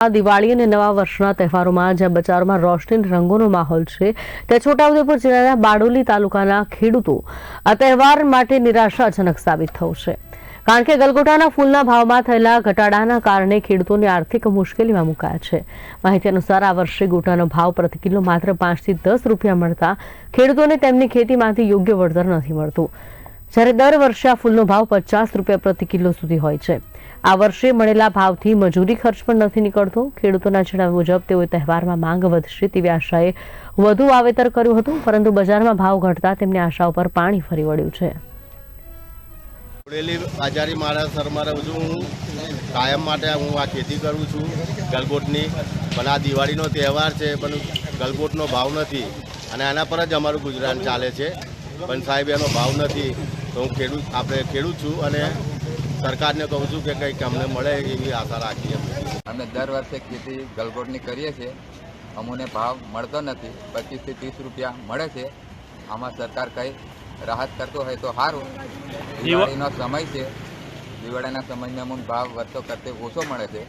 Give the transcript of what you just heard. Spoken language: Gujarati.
દિવાળી અને નવા વર્ષના તહેવારોમાં જ્યાં બજારોમાં રોશની અને રંગોનો માહોલ છે, ત્યાં છોટાઉદેપુર જિલ્લાના બારડોલી તાલુકાના ખેડૂતો આ તહેવાર માટે નિરાશાજનક સાબિત થયું છે, કારણ કે ગલગોટાના ફૂલના ભાવમાં થયેલા ઘટાડાના કારણે ખેડૂતોને આર્થિક મુશ્કેલીમાં મુકાયા છે। માહિતી અનુસાર આ વર્ષે ગોટાનો ભાવ પ્રતિ કિલો માત્ર 5 થી 10 રૂપિયા મળતા ખેડૂતોને તેમની ખેતીમાંથી યોગ્ય વળતર નથી મળતું, જ્યારે દર વર્ષે આ ફૂલનો ભાવ 50 રૂપિયા પ્રતિ કિલો સુધી હોય છે। આ વર્ષે મળેલા ભાવથી મજૂરી ખર્ચ પણ નથી નીકળતો। ખેડૂતોના જણાવ્યા મુજબ તેઓએ તહેવારમાં માંગ વધશે તેવી આશાએ વધુ વાવેતર કર્યું હતું, પરંતુ બજારમાં ભાવ ઘટતા તેમની આશા ઉપર પાણી ફરી વળ્યું છે। આચારી મારા શર્મા રહું છું। હું કાયમ માટે હું આ ખેતી કરું છું ગલગોટની, પણ આ દિવાળીનો તહેવાર છે, પણ ગલગોટનો ભાવ નથી અને આના પર જ અમારું ગુજરાન ચાલે છે। પણ સાહેબ એનો ભાવ નથી તો હું ખેડૂત છું અને સરકારને કહું છું કે કંઈક અમને મળે એવી આશા રાખીએ। અમે દર વર્ષે ખેતી ગલગોટની કરીએ છીએ, અમને ભાવ મળતો નથી, 25 થી 30 રૂપિયા મળે છે। આમાં સરકાર કંઈ રાહત કરતો હોય તો સારું। દિવાળીનો સમય છે, દિવાળીના સમયમાં અમને ભાવ વર્ષો કરતે ઓછો મળે છે।